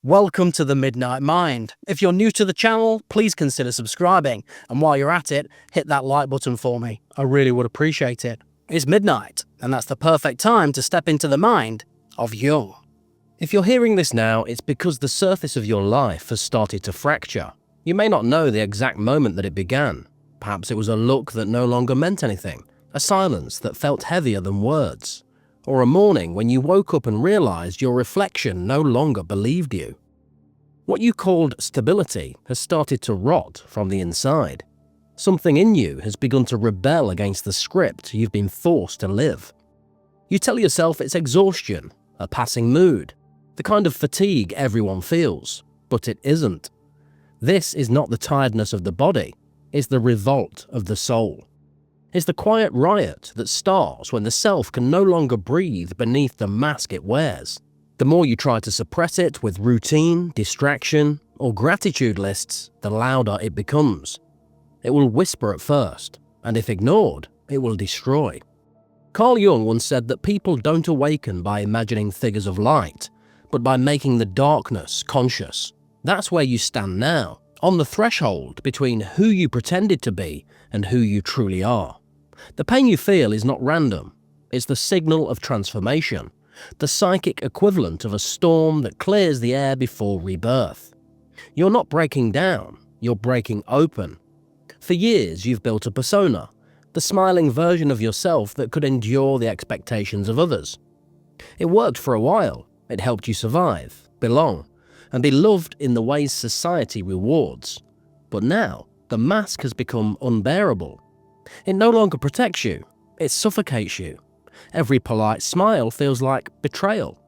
Welcome to the Midnight Mind. If you're new to the channel, please consider subscribing. And while you're at it, hit that like button for me. I really would appreciate it. It's midnight, and that's the perfect time to step into the mind of Jung. If you're hearing this now, it's because the surface of your life has started to fracture. You may not know the exact moment that it began. Perhaps it was a look that no longer meant anything, a silence that felt heavier than words, or a morning when you woke up and realized your reflection no longer believed you. What you called stability has started to rot from the inside. Something in you has begun to rebel against the script you've been forced to live. You tell yourself it's exhaustion, a passing mood, the kind of fatigue everyone feels, but it isn't. This is not the tiredness of the body, it's the revolt of the soul. It's the quiet riot that starts when the self can no longer breathe beneath the mask it wears. The more you try to suppress it with routine, distraction, or gratitude lists, the louder it becomes. It will whisper at first, and if ignored, it will destroy. Carl Jung once said that people don't awaken by imagining figures of light, but by making the darkness conscious. That's where you stand now, on the threshold between who you pretended to be and who you truly are. The pain you feel is not random. It's the signal of transformation, the psychic equivalent of a storm that clears the air before rebirth. You're not breaking down, you're breaking open. For years you've built a persona, the smiling version of yourself that could endure the expectations of others. It worked for a while. It helped you survive, belong, and be loved in the ways society rewards. But now, the mask has become unbearable. It no longer protects you, it suffocates you. Every polite smile feels like betrayal.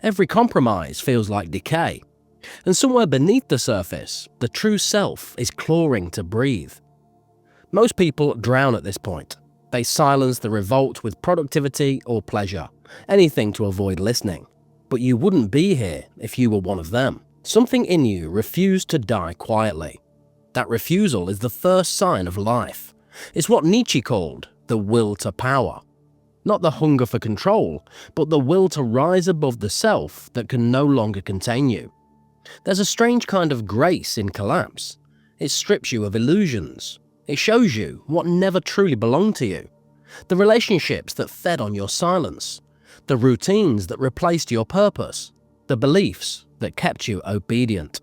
Every compromise feels like decay. And somewhere beneath the surface, the true self is clawing to breathe. Most people drown at this point. They silence the revolt with productivity or pleasure, anything to avoid listening. But you wouldn't be here if you were one of them. Something in you refused to die quietly. That refusal is the first sign of life. It's what Nietzsche called the will to power. Not the hunger for control, but the will to rise above the self that can no longer contain you. There's a strange kind of grace in collapse. It strips you of illusions. It shows you what never truly belonged to you. The relationships that fed on your silence. The routines that replaced your purpose. The beliefs that kept you obedient.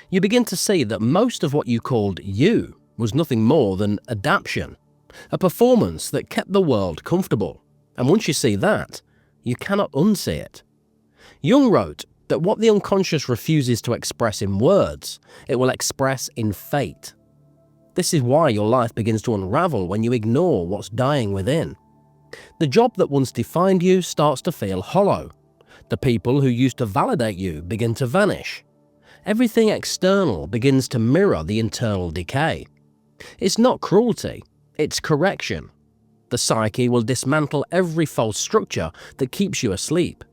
You begin to see that most of what you called you was nothing more than adaptation, a performance that kept the world comfortable. And once you see that, you cannot unsee it. Jung wrote that what the unconscious refuses to express in words, it will express in fate. This is why your life begins to unravel when you ignore what's dying within. The job that once defined you starts to feel hollow. The people who used to validate you begin to vanish. Everything external begins to mirror the internal decay. It's not cruelty, it's correction. The psyche will dismantle every false structure that keeps you asleep.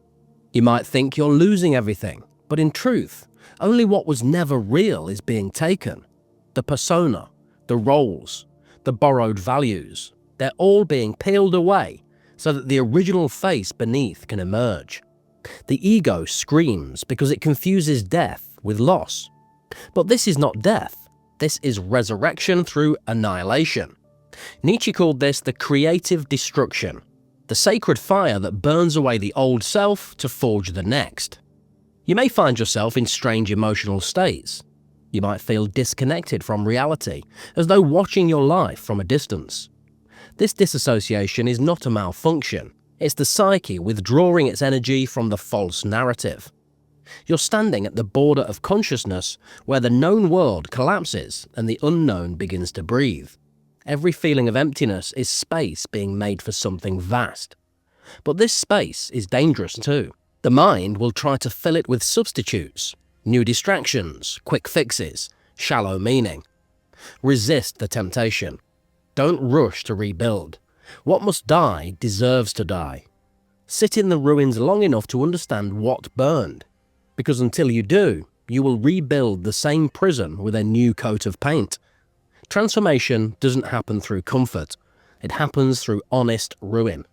You might think you're losing everything, but in truth, only what was never real is being taken. The persona, the roles, the borrowed values, they're all being peeled away so that the original face beneath can emerge. The ego screams because it confuses death with loss. But this is not death. This is resurrection through annihilation. Nietzsche called this the creative destruction, the sacred fire that burns away the old self to forge the next. You may find yourself in strange emotional states. You might feel disconnected from reality, as though watching your life from a distance. This disassociation is not a malfunction. It's the psyche withdrawing its energy from the false narrative. You're standing at the border of consciousness where the known world collapses and the unknown begins to breathe. Every feeling of emptiness is space being made for something vast. But this space is dangerous too. The mind will try to fill it with substitutes, new distractions, quick fixes, shallow meaning. Resist the temptation. Don't rush to rebuild. What must die deserves to die. Sit in the ruins long enough to understand what burned. Because until you do, you will rebuild the same prison with a new coat of paint. Transformation doesn't happen through comfort. It happens through honest ruin.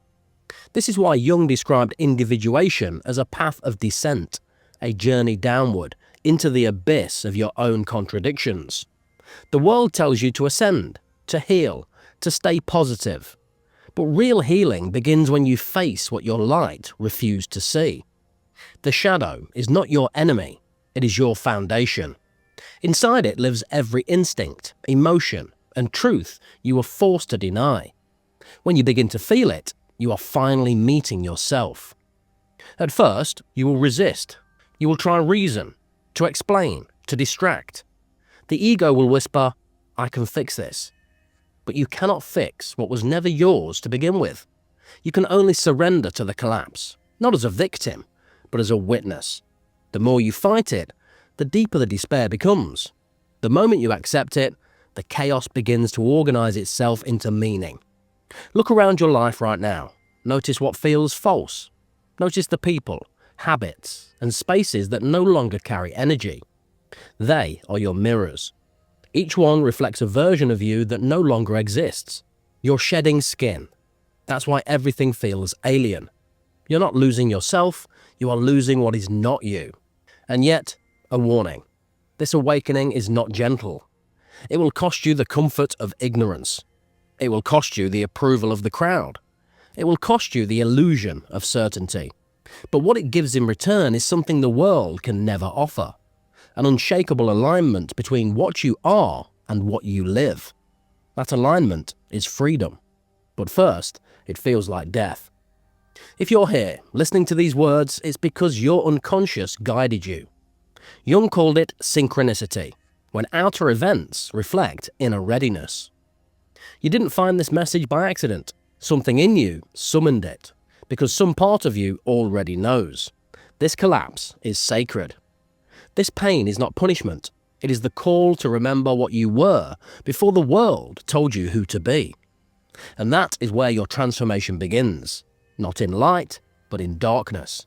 This is why Jung described individuation as a path of descent, a journey downward, into the abyss of your own contradictions. The world tells you to ascend, to heal, to stay positive. But real healing begins when you face what your light refused to see. The shadow is not your enemy, it is your foundation. Inside it lives every instinct, emotion, and truth you were forced to deny. When you begin to feel it, you are finally meeting yourself. At first, you will resist. You will try reason, to explain, to distract. The ego will whisper, "I can fix this." But you cannot fix what was never yours to begin with. You can only surrender to the collapse, not as a victim, but as a witness. The more you fight it, the deeper the despair becomes. The moment you accept it, the chaos begins to organize itself into meaning. Look around your life right now. Notice what feels false. Notice the people, habits, and spaces that no longer carry energy. They are your mirrors. Each one reflects a version of you that no longer exists. You're shedding skin. That's why everything feels alien. You're not losing yourself, you are losing what is not you. And yet, a warning. This awakening is not gentle. It will cost you the comfort of ignorance. It will cost you the approval of the crowd. It will cost you the illusion of certainty. But what it gives in return is something the world can never offer. An unshakable alignment between what you are and what you live. That alignment is freedom. But first, it feels like death. If you're here, listening to these words, it's because your unconscious guided you. Jung called it synchronicity, when outer events reflect inner readiness. You didn't find this message by accident. Something in you summoned it, because some part of you already knows. This collapse is sacred. This pain is not punishment. It is the call to remember what you were before the world told you who to be. And that is where your transformation begins. Not in light, but in darkness.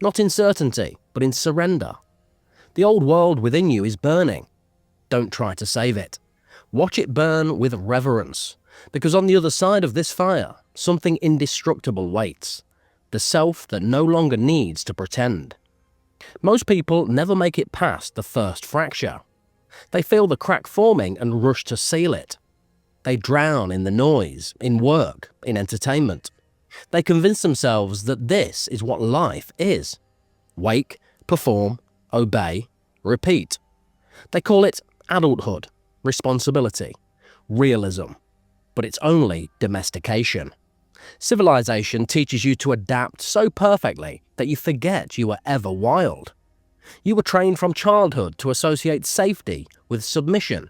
Not in certainty, but in surrender. The old world within you is burning. Don't try to save it. Watch it burn with reverence, because on the other side of this fire, something indestructible waits. The self that no longer needs to pretend. Most people never make it past the first fracture. They feel the crack forming and rush to seal it. They drown in the noise, in work, in entertainment. They convince themselves that this is what life is. Wake, perform, obey, repeat. They call it adulthood, responsibility, realism. But it's only domestication. Civilization teaches you to adapt so perfectly that you forget you were ever wild. You were trained from childhood to associate safety with submission.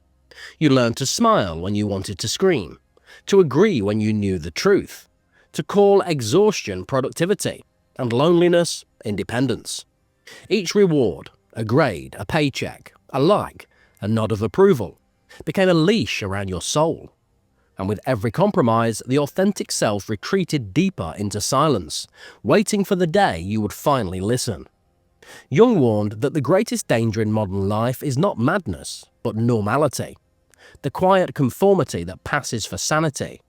You learned to smile when you wanted to scream, to agree when you knew the truth, to call exhaustion productivity, and loneliness independence. Each reward, a grade, a paycheck, a like, a nod of approval, became a leash around your soul. And with every compromise, the authentic self retreated deeper into silence, waiting for the day you would finally listen. Jung warned that the greatest danger in modern life is not madness, but normality. The quiet conformity that passes for sanity.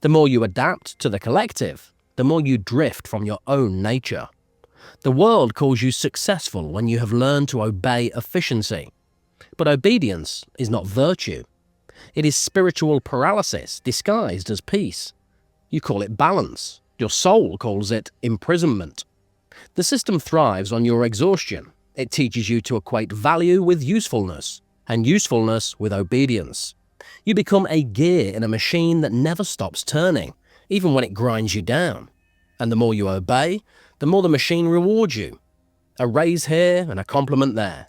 The more you adapt to the collective, the more you drift from your own nature. The world calls you successful when you have learned to obey efficiency. But obedience is not virtue. It is spiritual paralysis disguised as peace. You call it balance. Your soul calls it imprisonment. The system thrives on your exhaustion. It teaches you to equate value with usefulness, and usefulness with obedience. You become a gear in a machine that never stops turning, even when it grinds you down. And the more you obey, the more the machine rewards you. A raise here and a compliment there.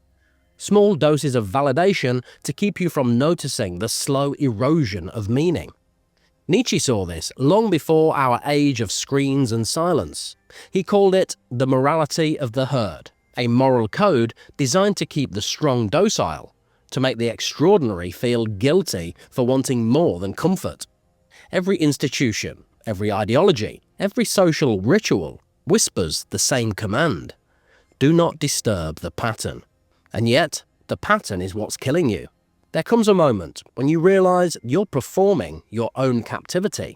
Small doses of validation to keep you from noticing the slow erosion of meaning. Nietzsche saw this long before our age of screens and silence. He called it the morality of the herd, a moral code designed to keep the strong docile, to make the extraordinary feel guilty for wanting more than comfort. Every institution, every ideology, every social ritual whispers the same command. Do not disturb the pattern. And yet, the pattern is what's killing you. There comes a moment when you realize you're performing your own captivity.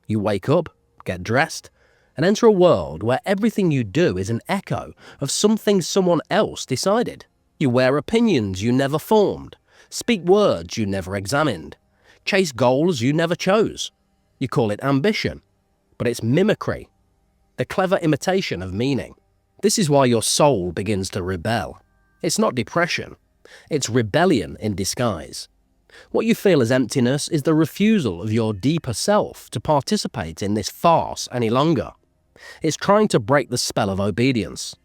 You wake up, get dressed, and enter a world where everything you do is an echo of something someone else decided. You wear opinions you never formed, speak words you never examined, chase goals you never chose. You call it ambition, but it's mimicry, the clever imitation of meaning. This is why your soul begins to rebel. It's not depression, it's rebellion in disguise. What you feel as emptiness is the refusal of your deeper self to participate in this farce any longer. It's trying to break the spell of obedience.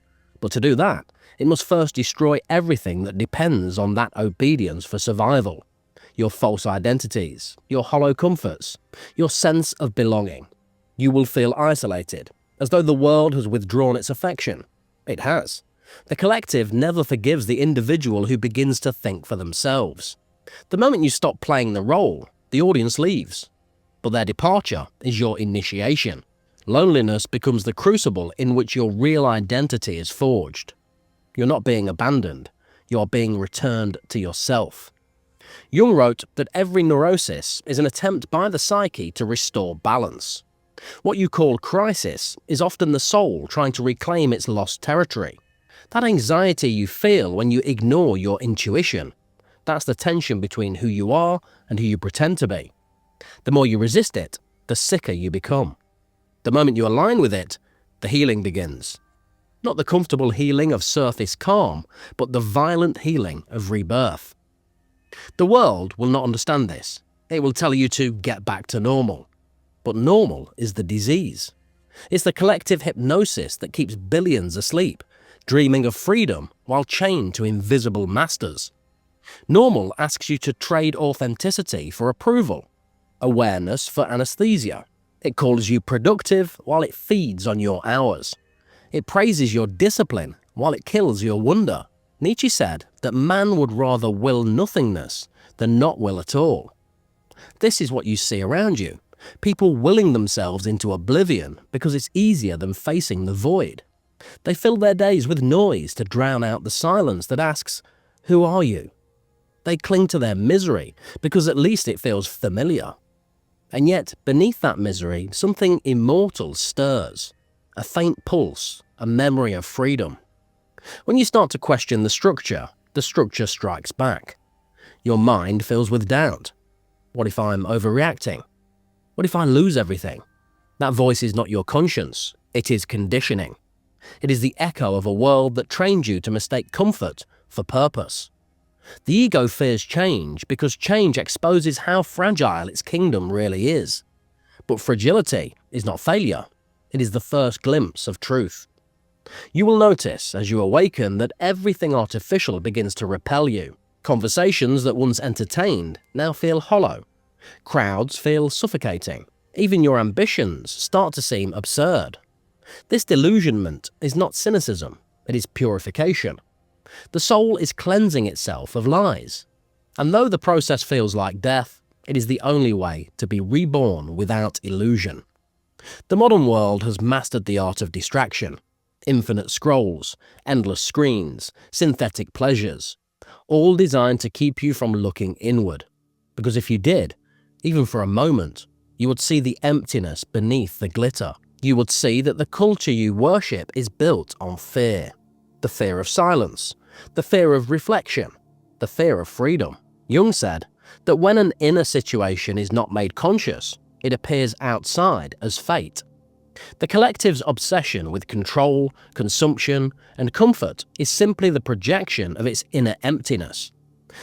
But to do that, it must first destroy everything that depends on that obedience for survival. Your false identities, your hollow comforts, your sense of belonging. You will feel isolated, as though the world has withdrawn its affection. It has. The collective never forgives the individual who begins to think for themselves. The moment you stop playing the role, the audience leaves. But their departure is your initiation. Loneliness becomes the crucible in which your real identity is forged. You're not being abandoned, you're being returned to yourself. Jung wrote that every neurosis is an attempt by the psyche to restore balance. What you call crisis is often the soul trying to reclaim its lost territory. That anxiety you feel when you ignore your intuition, that's the tension between who you are and who you pretend to be. The more you resist it, the sicker you become. The moment you align with it, the healing begins. Not the comfortable healing of surface calm, but the violent healing of rebirth. The world will not understand this. It will tell you to get back to normal. But normal is the disease. It's the collective hypnosis that keeps billions asleep, dreaming of freedom while chained to invisible masters. Normal asks you to trade authenticity for approval, awareness for anesthesia. It calls you productive while it feeds on your hours. It praises your discipline while it kills your wonder. Nietzsche said that man would rather will nothingness than not will at all. This is what you see around you. People willing themselves into oblivion because it's easier than facing the void. They fill their days with noise to drown out the silence that asks, "Who are you?" They cling to their misery because at least it feels familiar. And yet, beneath that misery, something immortal stirs. A faint pulse, a memory of freedom. When you start to question the structure strikes back. Your mind fills with doubt. What if I'm overreacting? What if I lose everything? That voice is not your conscience, it is conditioning. It is the echo of a world that trained you to mistake comfort for purpose. The ego fears change because change exposes how fragile its kingdom really is. But fragility is not failure. It is the first glimpse of truth. You will notice as you awaken that everything artificial begins to repel you. Conversations that once entertained now feel hollow. Crowds feel suffocating. Even your ambitions start to seem absurd. This delusionment is not cynicism, it is purification. The soul is cleansing itself of lies. And though the process feels like death, it is the only way to be reborn without illusion. The modern world has mastered the art of distraction. Infinite scrolls, endless screens, synthetic pleasures, all designed to keep you from looking inward. Because if you did, even for a moment, you would see the emptiness beneath the glitter. You would see that the culture you worship is built on fear. The fear of silence, the fear of reflection, the fear of freedom. Jung said that when an inner situation is not made conscious, it appears outside as fate. The collective's obsession with control, consumption, and comfort is simply the projection of its inner emptiness.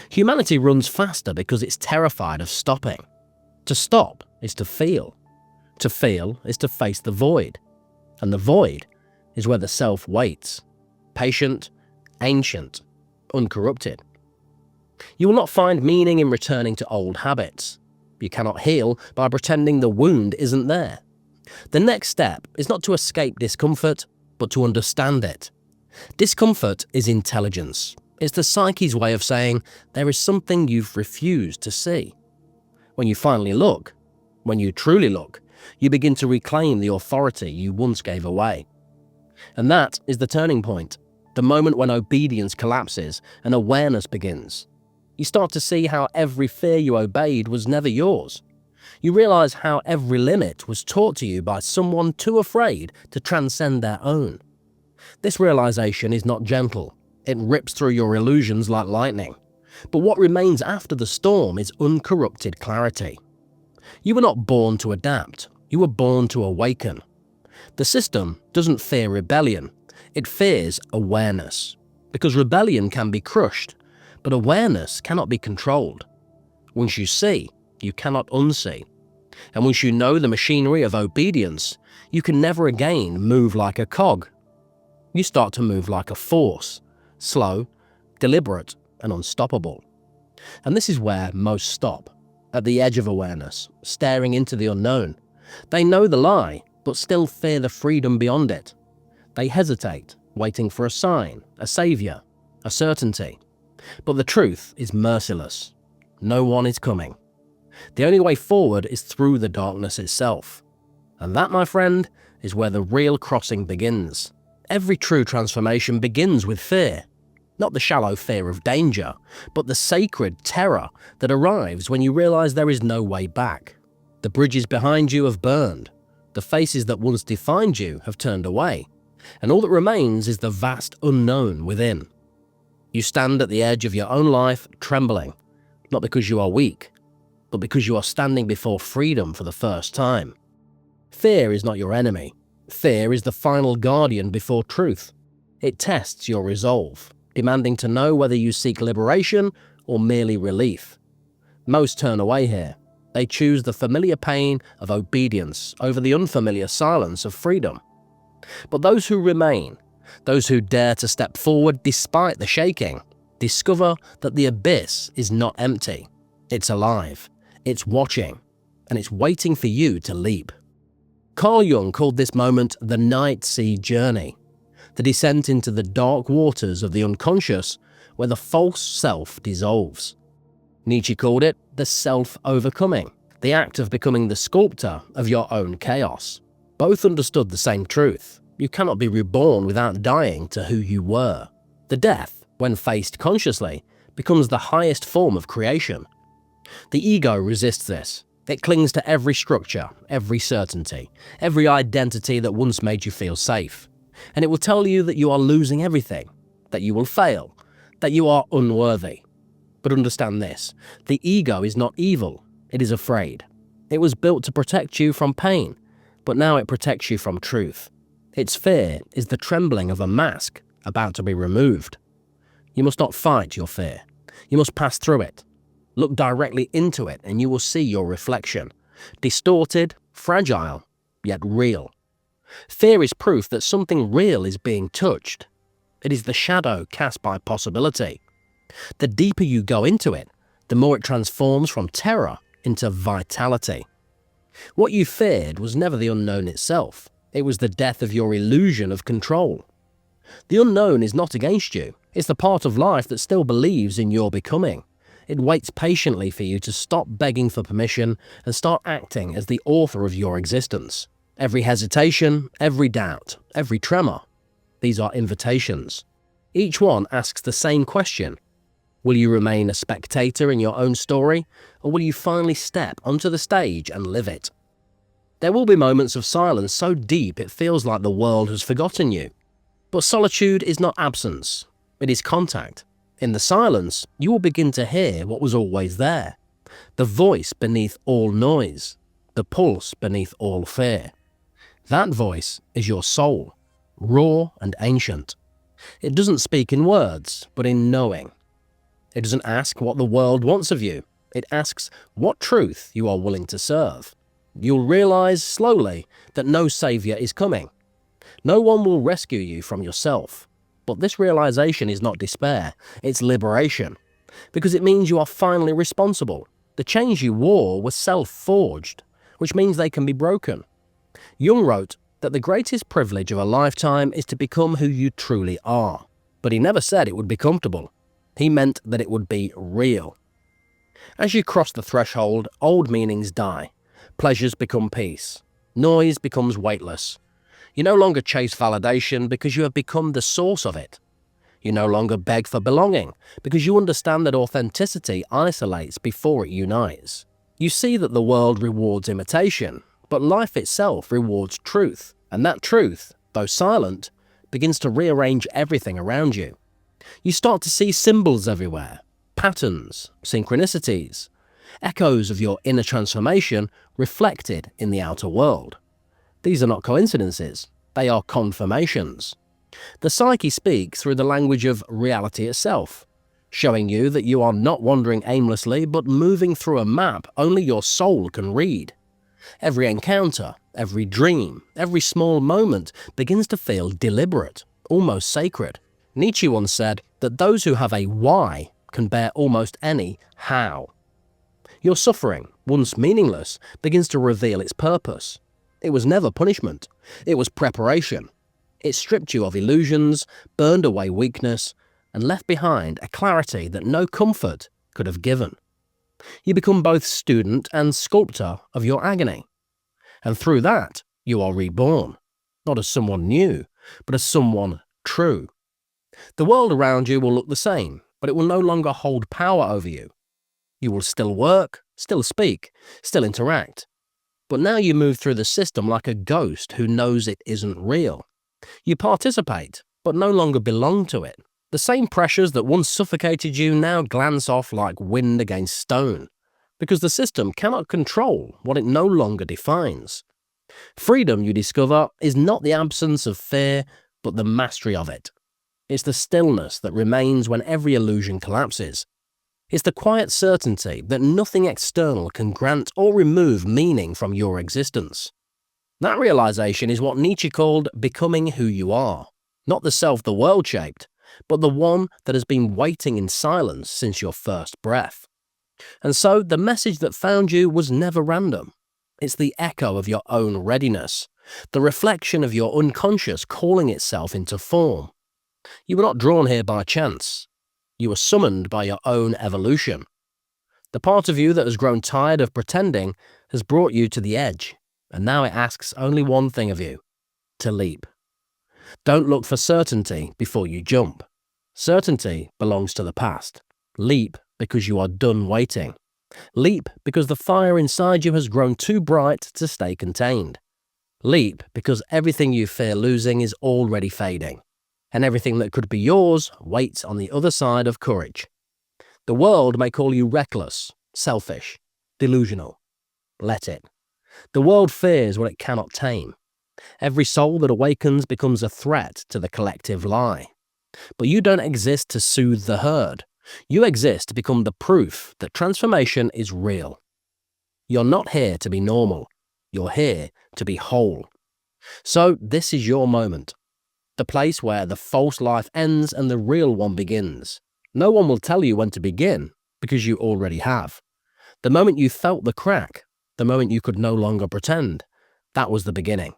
Humanity runs faster because it's terrified of stopping. To stop is to feel. To feel is to face the void. And the void is where the self waits. Patient, ancient, uncorrupted. You will not find meaning in returning to old habits. You cannot heal by pretending the wound isn't there. The next step is not to escape discomfort, but to understand it. Discomfort is intelligence. It's the psyche's way of saying there is something you've refused to see. When you finally look, when you truly look, you begin to reclaim the authority you once gave away. And that is the turning point, the moment when obedience collapses and awareness begins. You start to see how every fear you obeyed was never yours. You realize how every limit was taught to you by someone too afraid to transcend their own. This realization is not gentle, It rips through your illusions like lightning. But what remains after the storm is uncorrupted clarity. You were not born to adapt. You were born to awaken. The system doesn't fear rebellion. It fears awareness. Because rebellion can be crushed, but awareness cannot be controlled. Once you see, you cannot unsee. And once you know the machinery of obedience, you can never again move like a cog. You start to move like a force, slow, deliberate, and unstoppable. And this is where most stop, at the edge of awareness, staring into the unknown. They know the lie, but still fear the freedom beyond it. They hesitate, waiting for a sign, a savior, a certainty. But the truth is merciless. No one is coming. The only way forward is through the darkness itself. And that, my friend, is where the real crossing begins. Every true transformation begins with fear. Not the shallow fear of danger, but the sacred terror that arrives when you realize there is no way back. The bridges behind you have burned. The faces that once defined you have turned away. And all that remains is the vast unknown within. You stand at the edge of your own life, trembling, not because you are weak, but because you are standing before freedom for the first time. Fear is not your enemy. Fear is the final guardian before truth. It tests your resolve, demanding to know whether you seek liberation or merely relief. Most turn away here. They choose the familiar pain of obedience over the unfamiliar silence of freedom. But those who remain, those who dare to step forward despite the shaking, discover that the abyss is not empty. It's alive, it's watching, and it's waiting for you to leap. Carl Jung called this moment the night sea journey, the descent into the dark waters of the unconscious where the false self dissolves. Nietzsche called it the self-overcoming, the act of becoming the sculptor of your own chaos. Both understood the same truth. You cannot be reborn without dying to who you were. The death, when faced consciously, becomes the highest form of creation. The ego resists this. It clings to every structure, every certainty, every identity that once made you feel safe. And it will tell you that you are losing everything, that you will fail, that you are unworthy. But understand this, the ego is not evil, it is afraid. It was built to protect you from pain, but now it protects you from truth. Its fear is the trembling of a mask about to be removed. You must not fight your fear. You must pass through it. Look directly into it and you will see your reflection. Distorted, fragile, yet real. Fear is proof that something real is being touched. It is the shadow cast by possibility. The deeper you go into it, the more it transforms from terror into vitality. What you feared was never the unknown itself. It was the death of your illusion of control. The unknown is not against you. It's the part of life that still believes in your becoming. It waits patiently for you to stop begging for permission and start acting as the author of your existence. Every hesitation, every doubt, every tremor, these are invitations. Each one asks the same question. Will you remain a spectator in your own story, or will you finally step onto the stage and live it? There will be moments of silence so deep it feels like the world has forgotten you. But solitude is not absence, it is contact. In the silence, you will begin to hear what was always there. The voice beneath all noise, the pulse beneath all fear. That voice is your soul, raw and ancient. It doesn't speak in words, but in knowing. It doesn't ask what the world wants of you. It asks what truth you are willing to serve. You'll realize slowly that no savior is coming. No one will rescue you from yourself. But this realization is not despair, it's liberation. Because it means you are finally responsible. The chains you wore were self-forged, which means they can be broken. Jung wrote that the greatest privilege of a lifetime is to become who you truly are. But he never said it would be comfortable. He meant that it would be real. As you cross the threshold, old meanings die. Pleasures become peace. Noise becomes weightless. You no longer chase validation because you have become the source of it. You no longer beg for belonging because you understand that authenticity isolates before it unites. You see that the world rewards imitation, but life itself rewards truth. And that truth, though silent, begins to rearrange everything around you. You start to see symbols everywhere, patterns, synchronicities, echoes of your inner transformation reflected in the outer world. These are not coincidences, they are confirmations. The psyche speaks through the language of reality itself, showing you that you are not wandering aimlessly but moving through a map only your soul can read. Every encounter, every dream, every small moment begins to feel deliberate, almost sacred. Nietzsche once said that those who have a why can bear almost any how. Your suffering, once meaningless, begins to reveal its purpose. It was never punishment, it was preparation. It stripped you of illusions, burned away weakness, and left behind a clarity that no comfort could have given. You become both student and sculptor of your agony. And through that, you are reborn, not as someone new, but as someone true. The world around you will look the same, but it will no longer hold power over you. You will still work, still speak, still interact. But now you move through the system like a ghost who knows it isn't real. You participate, but no longer belong to it. The same pressures that once suffocated you now glance off like wind against stone, because the system cannot control what it no longer defines. Freedom, you discover, is not the absence of fear, but the mastery of it. It's the stillness that remains when every illusion collapses. It's the quiet certainty that nothing external can grant or remove meaning from your existence. That realization is what Nietzsche called becoming who you are, not the self the world shaped, but the one that has been waiting in silence since your first breath. And so the message that found you was never random. It's the echo of your own readiness, the reflection of your unconscious calling itself into form. You were not drawn here by chance. You were summoned by your own evolution. The part of you that has grown tired of pretending has brought you to the edge, and now it asks only one thing of you: to leap. Don't look for certainty before you jump. Certainty belongs to the past. Leap because you are done waiting. Leap because the fire inside you has grown too bright to stay contained. Leap because everything you fear losing is already fading, and everything that could be yours waits on the other side of courage. The world may call you reckless, selfish, delusional. Let it. The world fears what it cannot tame. Every soul that awakens becomes a threat to the collective lie. But you don't exist to soothe the herd. You exist to become the proof that transformation is real. You're not here to be normal. You're here to be whole. So this is your moment. The place where the false life ends and the real one begins. No one will tell you when to begin, because you already have. The moment you felt the crack, the moment you could no longer pretend, that was the beginning.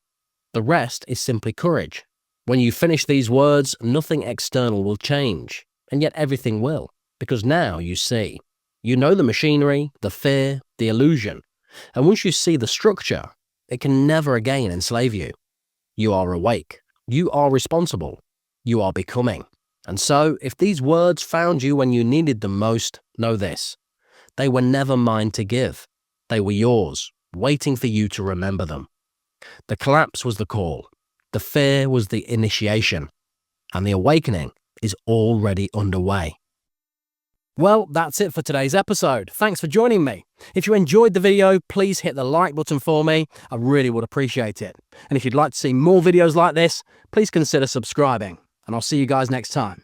The rest is simply courage. When you finish these words, nothing external will change, and yet everything will, because now you see. You know the machinery, the fear, the illusion, and once you see the structure, it can never again enslave you. You are awake. You are responsible. You are becoming. And so, if these words found you when you needed them most, know this: they were never mine to give. They were yours, waiting for you to remember them. The collapse was the call. The fear was the initiation. And the awakening is already underway. Well, that's it for today's episode. Thanks for joining me. If you enjoyed the video, please hit the like button for me. I really would appreciate it. And if you'd like to see more videos like this, please consider subscribing. And I'll see you guys next time.